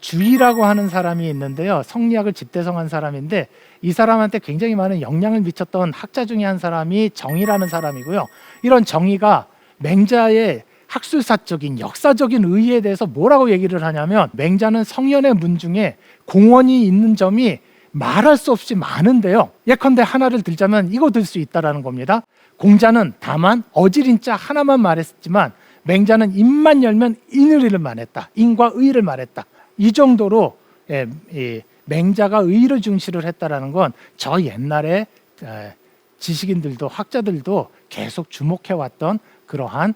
주희라고 하는 사람이 있는데요. 성리학을 집대성한 사람인데 이 사람한테 굉장히 많은 영향을 미쳤던 학자 중에 한 사람이 정의라는 사람이고요. 이런 정의가 맹자의 학술사적인 역사적인 의의에 대해서 뭐라고 얘기를 하냐면 맹자는 성현의 문 중에 공원이 있는 점이 말할 수 없이 많은데요. 예컨대 하나를 들자면 이거 들 수 있다라는 겁니다. 공자는 다만 어지린자 하나만 말했지만 맹자는 입만 열면 인의를 말했다. 인과 의를 말했다. 이 정도로 맹자가 의를 중시를 했다라는 건 저 옛날에 지식인들도 학자들도 계속 주목해왔던 그러한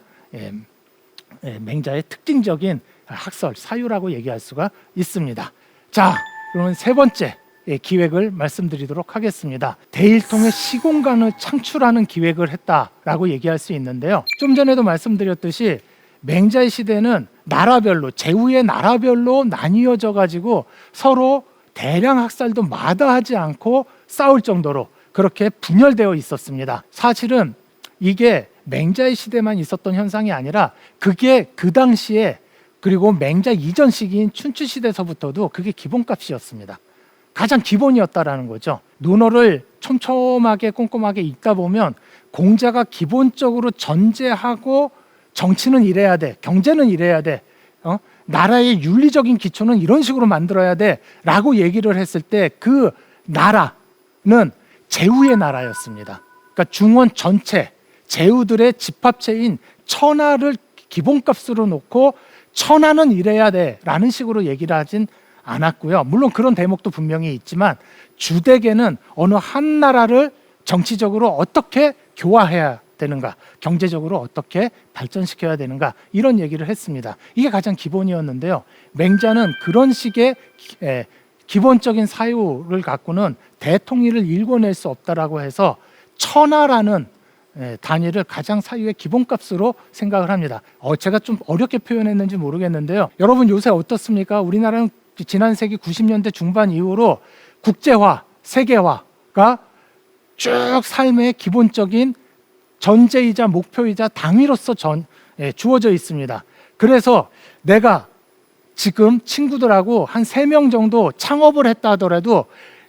맹자의 특징적인 학설, 사유라고 얘기할 수가 있습니다. 자, 그러면 세 번째 기획을 말씀드리도록 하겠습니다. 대일통의 시공간을 창출하는 기획을 했다라고 얘기할 수 있는데요. 좀 전에도 말씀드렸듯이 맹자의 시대는 나라별로 제후의 나라별로 나뉘어져 가지고 서로 대량 학살도 마다하지 않고 싸울 정도로 그렇게 분열되어 있었습니다. 사실은 이게 맹자의 시대만 있었던 현상이 아니라 그게 그 당시에 그리고 맹자 이전 시기인 춘추 시대서부터도 그게 기본값이었습니다. 가장 기본이었다라는 거죠. 논어를 촘촘하게 꼼꼼하게 읽다 보면 공자가 기본적으로 전제하고 정치는 이래야 돼, 경제는 이래야 돼, 나라의 윤리적인 기초는 이런 식으로 만들어야 돼라고 얘기를 했을 때 그 나라는 제후의 나라였습니다. 그러니까 중원 전체 제후들의 집합체인 천하를 기본값으로 놓고 천하는 이래야 돼라는 식으로 얘기를 하진 않았고요. 물론 그런 대목도 분명히 있지만 주되게는 어느 한 나라를 정치적으로 어떻게 교화해야 되는가, 경제적으로 어떻게 발전시켜야 되는가 이런 얘기를 했습니다. 이게 가장 기본이었는데요. 맹자는 그런 식의 기본적인 사유를 갖고는 대통일을 일궈낼 수 없다라고 해서 천하라는 단위를 가장 사유의 기본값으로 생각을 합니다. 제가 좀 어렵게 표현했는지 모르겠는데요. 여러분 요새 어떻습니까? 우리나라는 지난 세기 90년대 중반 이후로 국제화, 세계화가 쭉 삶의 기본적인 전제이자 목표이자 당위로서 주어져 있습니다. 그래서 내가 지금 친구들하고 한 3명 정도 창업을 했다 하더라도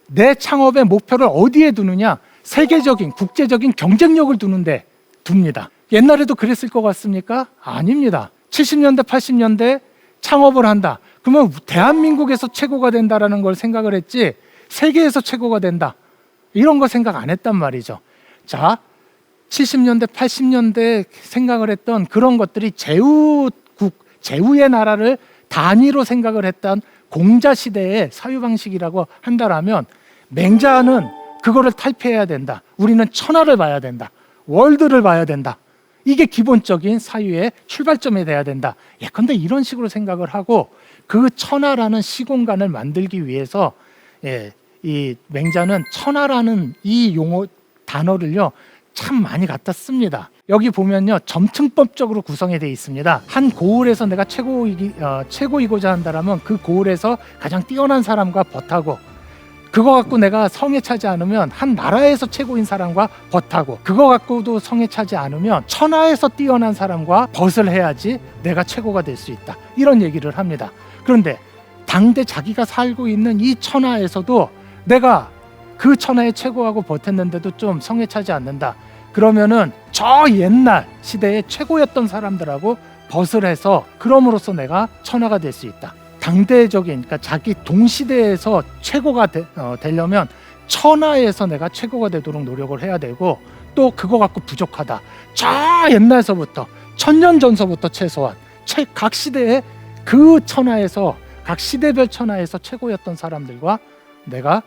내 창업의 목표를 어디에 두느냐? 세계적인, 국제적인 경쟁력을 두는데 둡니다. 옛날에도 그랬을 것 같습니까? 아닙니다. 70년대, 80년대 창업을 한다. 그러면 대한민국에서 최고가 된다라는 걸 생각을 했지 세계에서 최고가 된다. 이런 거 생각 안 했단 말이죠. 자, 70년대, 80년대 생각을 했던 그런 것들이 제후의 나라를 단위로 생각을 했던 공자 시대의 사유 방식이라고 한다라면 맹자는 그거를 탈피해야 된다. 우리는 천하를 봐야 된다. 월드를 봐야 된다. 이게 기본적인 사유의 출발점이 돼야 된다. 예컨대 이런 식으로 생각을 하고 그 천하라는 시공간을 만들기 위해서 이 맹자는 천하라는 이 용어 단어를요 참 많이 갖다 씁니다. 여기 보면요 점층법적으로 구성이 되어 있습니다. 한 고을에서 내가 최고이고자 한다라면 그 고을에서 가장 뛰어난 사람과 벗하고 그거 갖고 내가 성에 차지 않으면 한 나라에서 최고인 사람과 벗하고 그거 갖고도 성에 차지 않으면 천하에서 뛰어난 사람과 벗을 해야지 내가 최고가 될 수 있다. 이런 얘기를 합니다. 그런데 당대 자기가 살고 있는 이 천하에서도 내가 그 천하의 최고하고 벗했는데도 좀 성에 차지 않는다. 그러면은 저 옛날 시대의 최고였던 사람들하고 벗을 해서 그럼으로써 내가 천하가 될 수 있다. 당대적인 그러니까 자기 동시대에서 최고가 되려면 천하에서 내가 최고가 되도록 노력을 해야 되고, 또 그거 갖고 부족하다, 저 옛날서부터 천년 전서부터 최소한 각 시대에 그 천하에서 각 시대별 천하에서 최고였던 사람들과 내가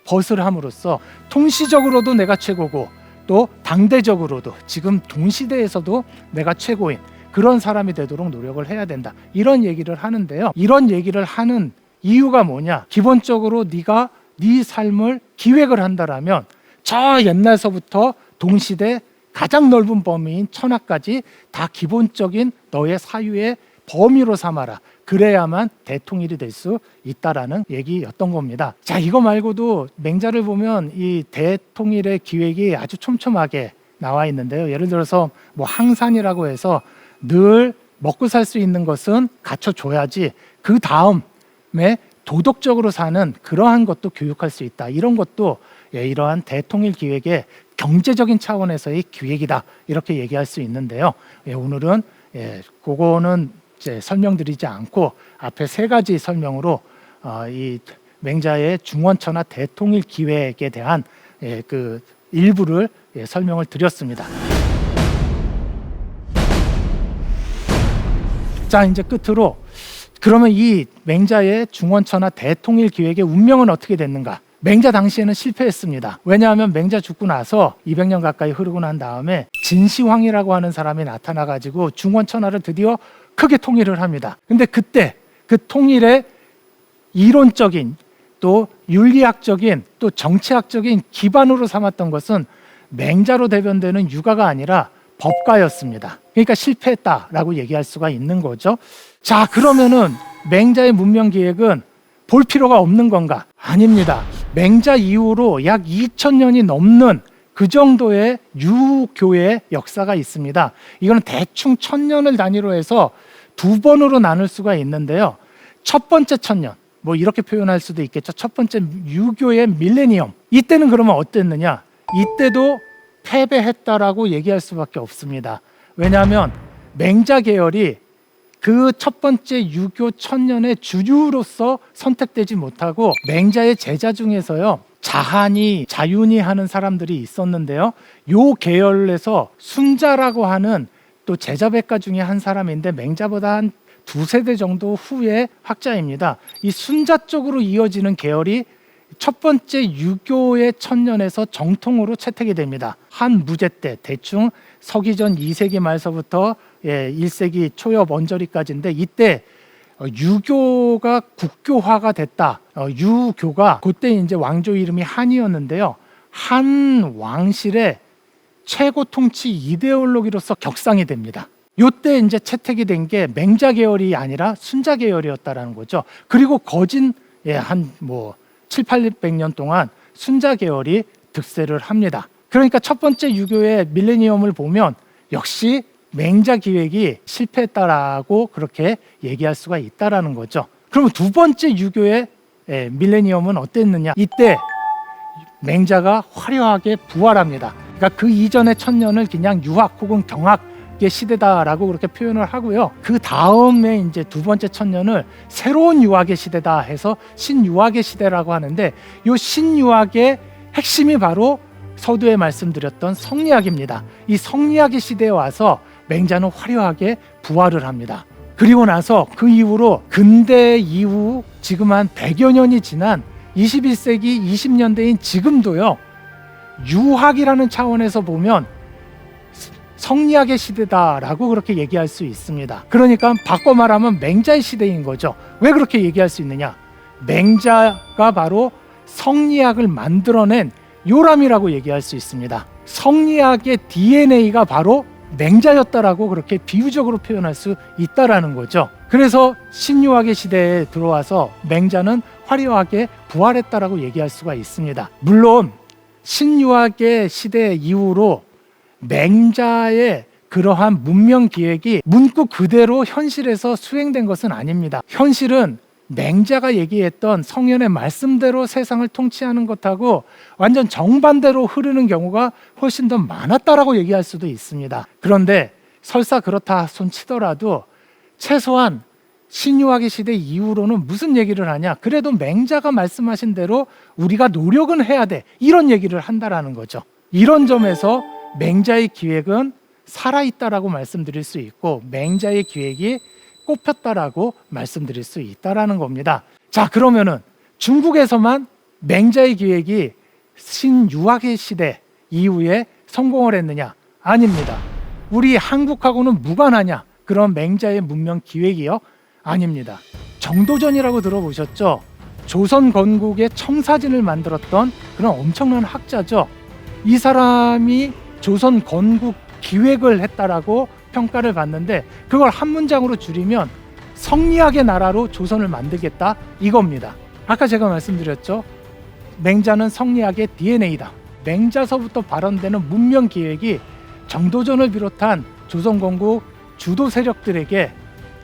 벗을 함으로써 통시적으로도 내가 최고고, 또 당대적으로도 지금 동시대에서도 내가 최고인 그런 사람이 되도록 노력을 해야 된다, 이런 얘기를 하는데요. 이런 얘기를 하는 이유가 뭐냐? 기본적으로 네가 네 삶을 기획을 한다라면 저 옛날서부터 동시대 가장 넓은 범위인 천하까지 다 기본적인 너의 사유의 범위로 삼아라. 그래야만 대통일이 될 수 있다라는 얘기였던 겁니다. 자, 이거 말고도 맹자를 보면 이 대통일의 기획이 아주 촘촘하게 나와 있는데요. 예를 들어서 뭐 항산이라고 해서 늘 먹고 살 수 있는 것은 갖춰줘야지 그 다음에 도덕적으로 사는 그러한 것도 교육할 수 있다. 이런 것도 이러한 대통일 기획의 경제적인 차원에서의 기획이다, 이렇게 얘기할 수 있는데요. 오늘은 그거는 이제 설명드리지 않고 앞에 세 가지 설명으로 이 맹자의 중원천하 대통일 기획에 대한 그 일부를 설명을 드렸습니다. 자, 이제 끝으로 그러면 이 맹자의 중원천하 대통일 기획의 운명은 어떻게 됐는가? 맹자 당시에는 실패했습니다. 왜냐하면 맹자 죽고 나서 200년 가까이 흐르고 난 다음에 진시황이라고 하는 사람이 나타나가지고 중원천하를 드디어 크게 통일을 합니다. 근데 그때 그 통일의 이론적인, 또 윤리학적인, 또 정치학적인 기반으로 삼았던 것은 맹자로 대변되는 유가가 아니라 법가였습니다. 그러니까 실패했다라고 얘기할 수가 있는 거죠. 자, 그러면은 맹자의 문명 기획은 볼 필요가 없는 건가? 아닙니다. 맹자 이후로 약 2000년이 넘는 그 정도의 유교의 역사가 있습니다. 이거는 대충 1000년을 단위로 해서 두 번으로 나눌 수가 있는데요. 첫 번째 1000년, 뭐 이렇게 표현할 수도 있겠죠. 첫 번째 유교의 밀레니엄. 이때는 그러면 어땠느냐? 이때도 패배했다라고 얘기할 수밖에 없습니다. 왜냐하면 맹자 계열이 그 첫 번째 유교 1000년의 주류로서 선택되지 못하고 맹자의 제자 중에서요, 자한이, 자윤이 하는 사람들이 있었는데요. 요 계열에서 순자라고 하는 또 제자백가 중에 한 사람인데 맹자보다 한 두세 대 정도 후의 학자입니다. 이 순자 쪽으로 이어지는 계열이 첫 번째 유교의 1000년에서 정통으로 채택이 됩니다. 한 무제 때 대충 서기전 2세기 말서부터 1세기 초엽 언저리까지인데, 이때 유교가 국교화가 됐다. 유교가 그때 이제 왕조 이름이 한이었는데요. 한 왕실의 최고 통치 이데올로기로서 격상이 됩니다. 요때 이제 채택이 된 게 맹자 계열이 아니라 순자 계열이었다라는 거죠. 그리고 거진 한 뭐 700~800년 동안 순자 계열이 득세를 합니다. 그러니까 첫 번째 유교의 밀레니엄을 보면 역시 맹자 기획이 실패했다라고 그렇게 얘기할 수가 있다라는 거죠. 그럼 두 번째 유교의 밀레니엄은 어땠느냐? 이때 맹자가 화려하게 부활합니다. 그러니까 그 이전의 1000년을 그냥 유학 혹은 경학의 시대다라고 그렇게 표현을 하고요. 그 다음에 이제 두 번째 1000년을 새로운 유학의 시대다 해서 신유학의 시대라고 하는데, 이 신유학의 핵심이 바로 서두에 말씀드렸던 성리학입니다. 이 성리학의 시대에 와서 맹자는 화려하게 부활을 합니다. 그리고 나서 그 이후로 근대 이후 지금 한 100여 년이 지난 21세기 20년대인 지금도요, 유학이라는 차원에서 보면 성리학의 시대다라고 그렇게 얘기할 수 있습니다. 그러니까 바꿔 말하면 맹자의 시대인 거죠. 왜 그렇게 얘기할 수 있느냐? 맹자가 바로 성리학을 만들어낸 요람이라고 얘기할 수 있습니다. 성리학의 DNA가 바로 맹자였다라고 그렇게 비유적으로 표현할 수 있다라는 거죠. 그래서 신유학의 시대에 들어와서 맹자는 화려하게 부활했다라고 얘기할 수가 있습니다. 물론 신유학의 시대 이후로 맹자의 그러한 문명 기획이 문구 그대로 현실에서 수행된 것은 아닙니다. 현실은 맹자가 얘기했던 성현의 말씀대로 세상을 통치하는 것하고 완전 정반대로 흐르는 경우가 훨씬 더 많았다라고 얘기할 수도 있습니다. 그런데 설사 그렇다 손치더라도 최소한 신유아기 시대 이후로는 무슨 얘기를 하냐? 그래도 맹자가 말씀하신 대로 우리가 노력은 해야 돼. 이런 얘기를 한다라는 거죠. 이런 점에서 맹자의 기획은 살아있다라고 말씀드릴 수 있고 맹자의 기획이 꼽혔다라고 말씀드릴 수 있다라는 겁니다. 자, 그러면은 중국에서만 맹자의 기획이 신유아기 시대 이후에 성공을 했느냐? 아닙니다. 우리 한국하고는 무관하냐? 그런 맹자의 문명 기획이요? 아닙니다. 정도전이라고 들어보셨죠? 조선 건국의 청사진을 만들었던 그런 엄청난 학자죠. 이 사람이 조선 건국 기획을 했다라고 평가를 받는데 그걸 한 문장으로 줄이면 성리학의 나라로 조선을 만들겠다 이겁니다. 아까 제가 말씀드렸죠. 맹자는 성리학의 DNA다. 맹자서부터 발언되는 문명 기획이 정도전을 비롯한 조선 건국 주도 세력들에게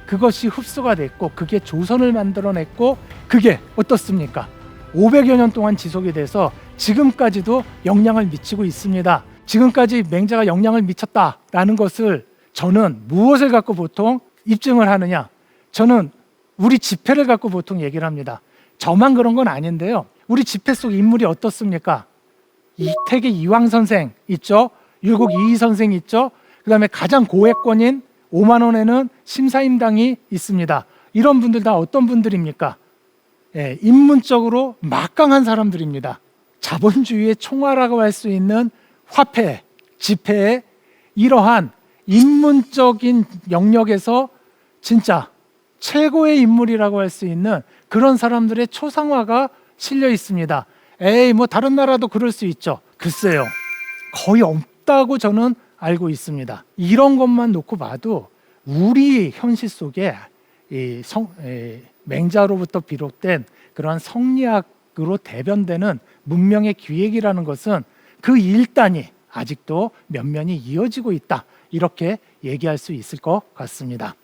그것이 흡수가 됐고 그게 조선을 만들어냈고 그게 어떻습니까? 500여 년 동안 지속이 돼서 지금까지도 영향을 미치고 있습니다. 지금까지 맹자가 영향을 미쳤다라는 것을 저는 무엇을 갖고 보통 입증을 하느냐? 저는 우리 지폐를 갖고 보통 얘기를 합니다. 저만 그런 건 아닌데요. 우리 지폐 속 인물이 어떻습니까? 이택의 이황 선생 있죠? 율곡 이희 선생 있죠? 그 다음에 가장 고액권인 5만 원에는 심사임당이 있습니다. 이런 분들 다 어떤 분들입니까? 인문적으로 막강한 사람들입니다. 자본주의의 총화라고 할 수 있는 화폐, 지폐의 이러한 인문적인 영역에서 진짜 최고의 인물이라고 할 수 있는 그런 사람들의 초상화가 실려 있습니다. 뭐 다른 나라도 그럴 수 있죠. 글쎄요. 거의 없다고 저는 알고 있습니다. 이런 것만 놓고 봐도 우리 현실 속에 맹자로부터 비롯된 그러한 성리학으로 대변되는 문명의 기획이라는 것은 그 일단이 아직도 면면이 이어지고 있다. 이렇게 얘기할 수 있을 것 같습니다.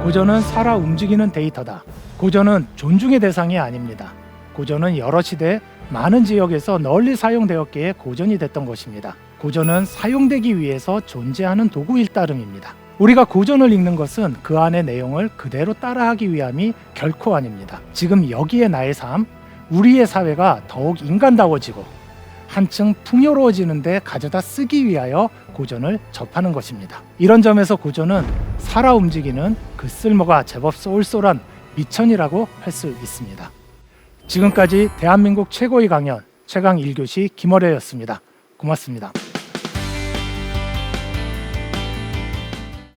고전은 살아 움직이는 데이터다. 고전은 존중의 대상이 아닙니다. 고전은 여러 시대 많은 지역에서 널리 사용되었기에 고전이 됐던 것입니다. 고전은 사용되기 위해서 존재하는 도구일 따름입니다. 우리가 고전을 읽는 것은 그 안의 내용을 그대로 따라하기 위함이 결코 아닙니다. 지금 여기에 나의 삶, 우리의 사회가 더욱 인간다워지고 한층 풍요로워지는데 가져다 쓰기 위하여 고전을 접하는 것입니다. 이런 점에서 고전은 살아 움직이는 그 쓸모가 제법 쏠쏠한 미천이라고 할 수 있습니다. 지금까지 대한민국 최고의 강연 최강 1교시 김어래였습니다. 고맙습니다.